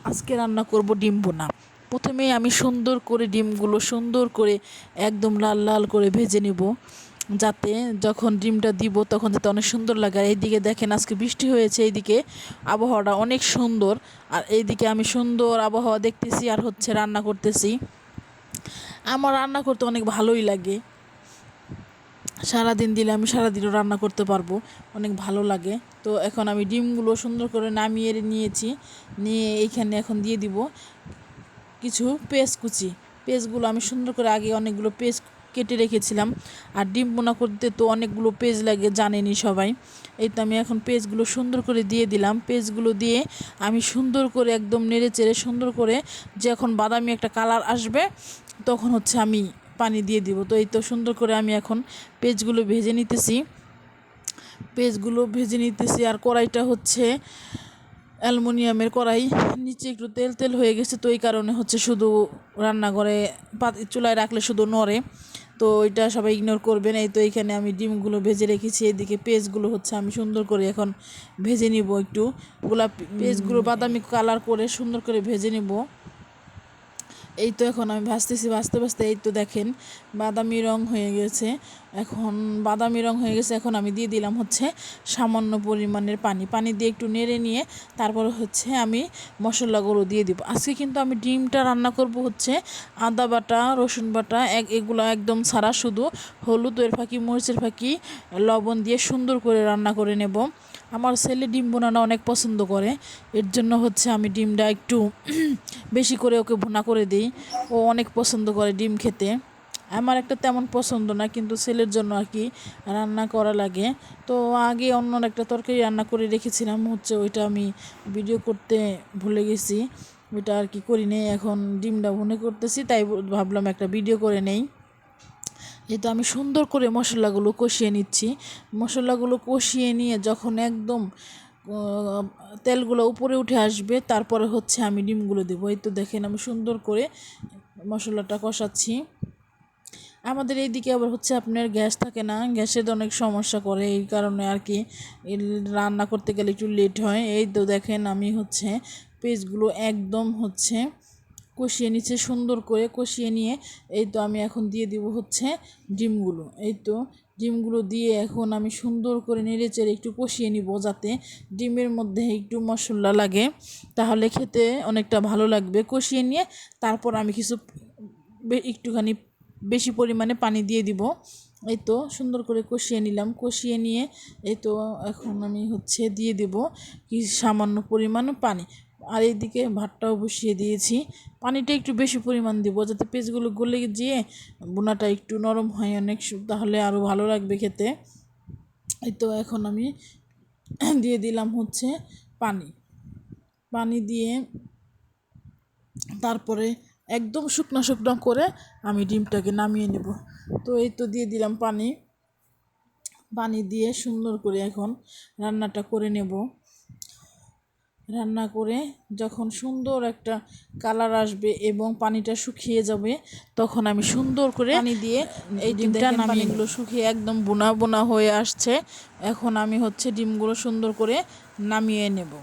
আজকে রান্না করব ডিম ভুনা। প্রথমেই আমি সুন্দর করে ডিমগুলো সুন্দর করে একদম লাল লাল করে ভেজে নেব, যাতে যখন ডিমটা দিব তখন যাতে অনেক সুন্দর লাগে। আর এইদিকে দেখেন আজকে বৃষ্টি হয়েছে, এইদিকে আবহাওয়াটা অনেক সুন্দর। আর এইদিকে আমি সুন্দর আবহাওয়া দেখতেছি আর হচ্ছে রান্না করতেছি। আমার রান্না করতে অনেক ভালোই লাগে। সারাদিন দিলে আমি সারাদিনও রান্না করতে পারবো, অনেক ভালো লাগে। তো এখন আমি ডিমগুলো সুন্দর করে নামিয়ে নিয়েছি, নিয়ে এইখানে এখন দিয়ে দিব কিছু পেঁয়াজ কুচি। পেঁয়াজগুলো আমি সুন্দর করে আগে অনেকগুলো পেঁয়াজ কেটে রেখেছিলাম। আর ডিম বোনা করতে তো অনেকগুলো পেঁয়াজ লাগে, জানেনি সবাই। এই তো আমি এখন পেঁয়াজগুলো সুন্দর করে দিয়ে দিলাম। পেঁয়াজগুলো দিয়ে আমি সুন্দর করে একদম নেড়ে চেড়ে সুন্দর করে যখন বাদামি একটা কালার আসবে তখন হচ্ছে আমি পানি দিয়ে দিব। তো এই তো সুন্দর করে আমি এখন পেঁয়াজগুলো ভেজে নিতেছি। আর কড়াইটা হচ্ছে অ্যালুমিনিয়ামের কড়াই, নিচে একটু তেল তেল হয়ে গেছে, তো এই কারণে হচ্ছে শুধু রান্নাঘরে চুলায় রাখলে শুধু নড়ে। তো এটা সবাই ইগনোর করবেন। এই তো এইখানে আমি ডিমগুলো ভেজে রেখেছি, এদিকে পেঁয়াজগুলো হচ্ছে আমি সুন্দর করে এখন ভেজে নিব। একটু গোলাপি পেঁয়াজগুলো বাদামি কালার করে সুন্দর করে ভেজে নিব। এই তো এখন আমি ভাজতেছি, ভাজতে ভাজতে এই তো দেখেন বাদামি রং হয়ে গেছে। এখন আমি দিয়ে দিলাম হচ্ছে সামান্য পরিমাণের পানি দিয়ে একটু নেড়ে নিয়ে তারপর হচ্ছে আমি মশলাগুলো দিয়ে দিব। আজকে কিন্তু আমি ডিমটা রান্না করব হচ্ছে আদা বাটা, রসুন বাটা এগুলো একদম ছাড়া, শুধু হলুদের ফাঁকি, মরিচের ফাঁকি, লবণ দিয়ে সুন্দর করে রান্না করে নেব। আমার ছেলে ডিম বোনানো অনেক পছন্দ করে, এর জন্য হচ্ছে আমি ডিমটা একটু বেশি করে ওকে ভুনা করে দিই। ও অনেক পছন্দ করে ডিম খেতে। আমার একটা তেমন পছন্দ না, কিন্তু ছেলের জন্য আর কি রান্না করা লাগে। তো আগে অন্য একটা তরকারি রান্না করে রেখেছিলাম, হচ্ছে ওইটা আমি ভিডিও করতে ভুলে গেছি, ওইটা আর কি করি নেই। এখন ডিমটা ভুনে করতেছি, তাই ভাবলাম একটা ভিডিও করে নেই। এই তো আমি সুন্দর করে মশলাগুলো কষিয়ে নিচ্ছি। মশলাগুলো কষিয়ে নিয়ে যখন একদম তেলগুলো উপরে উঠে আসবে তারপরে হচ্ছে আমি ডিমগুলো দেবো। এই তো দেখেন আমি সুন্দর করে মশলাটা কষাচ্ছি। আমাদের এইদিকে আবার হচ্ছে আপনার গ্যাস থাকে না, গ্যাসের অনেক সমস্যা করে, এই কারণে আর কি রান্না করতে গেলে একটু লেট হয়। এই তো দেখেন আমি হচ্ছে পেঁয়াজগুলো একদম হচ্ছে কষিয়ে নিচ্ছে, সুন্দর করে কষিয়ে নিয়ে এই তো আমি এখন দিয়ে দিব হচ্ছে ডিমগুলো। এই তো ডিমগুলো দিয়ে এখন আমি সুন্দর করে নেড়ে চেড়ে একটু কষিয়ে নিব, যাতে ডিমের মধ্যে একটু মশলা লাগে, তাহলে খেতে অনেকটা ভালো লাগবে। কষিয়ে নিয়ে তারপর আমি একটুখানি বেশি পরিমাণে পানি দিয়ে দিব। এই তো সুন্দর করে কষিয়ে নিলাম, কষিয়ে নিয়ে এই তো এখন আমি হচ্ছে দিয়ে দেব কি সামান্য পরিমাণ পানি। আর এইদিকে ভাতটাও বসিয়ে দিয়েছি, পানিটা একটু বেশি পরিমাণ দিব যাতে পেঁয়াজগুলো গলে গিয়ে বোনাটা একটু নরম হয় অনেক, তাহলে আরও ভালো লাগবে খেতে। এই তো এখন আমি দিয়ে দিলাম হচ্ছে পানি দিয়ে তারপরে একদম শুকনো শুকনো করে আমি ডিমটাকে নামিয়ে নেব। তো এই তো দিয়ে দিলাম পানি দিয়ে সুন্দর করে এখন রান্নাটা করে নেব। রান্না করে যখন সুন্দর একটা কালার আসবে এবং পানিটা শুকিয়ে যাবে তখন আমি সুন্দর করে পানি দিয়ে এই ডিমটা পানিগুলো শুকিয়ে একদম বোনা বোনা হয়ে আসছে। এখন আমি হচ্ছে ডিমগুলো সুন্দর করে নামিয়ে নেব।